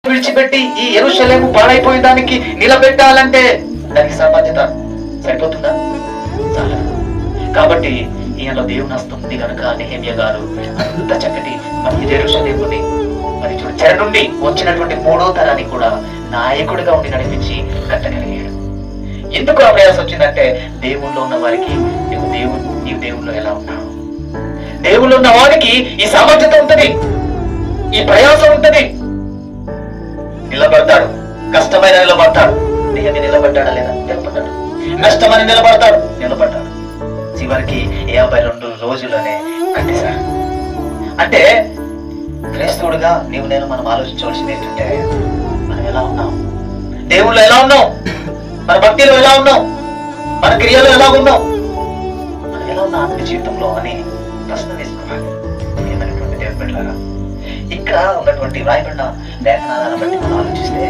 విడిచిపెట్టి ఈ యెరూషలేము పాడైపోయే దానికి నిలబెట్టాలంటే దానికి సామర్థ్యత సరిపోతుందా? చాలా. కాబట్టి ఈయనలో దేవుని వస్తుంది కనుక నెహెమ్యా గారు అంత చక్కటి మరి యెరూషలేముని మరి చూడు చెర నుండి వచ్చినటువంటి 3వ తరానికి కూడా నాయకుడిగా ఉండి నడిపించి కట్టగలిగాడు. ఎందుకు ఆ ప్రయాసం వచ్చిందంటే దేవుల్లో ఉన్న వారికి నీవు దేవుల్లో ఎలా ఉన్నావు? దేవుళ్ళు ఉన్న వారికి ఈ సామర్థ్యత ఉంటుంది, ఈ ప్రయాసం ఉంటుంది. నిలబడతాడు, కష్టమైన నిలబడతాడు. నెహెమ్యా నిలబడ్డాడా లేదా? నిలబడ్డాడు. నష్టమని నిలబడ్డాడు. చివరికి 52 రోజులనే కట్టేశారు. అంటే క్రైస్తవుడిగా నేను మనం ఆలోచించవలసింది ఏంటంటే మనం ఎలా ఉన్నాం, దేవుళ్ళు ఎలా ఉన్నాం, మన భక్తిలో ఎలా ఉన్నాం, మన క్రియలో ఎలా ఉన్నాం, మనం ఎలా ఉన్నాం ఆత్మ జీవితంలో అని ప్రశ్న తీసుకోవాలి. ఏమైనటువంటి దేవుని బిడ్డలారా, ఇక్కడ ఉన్నటువంటి వ్రాయబడిన లేఖనాలను బట్టి మనం ఆలోచిస్తే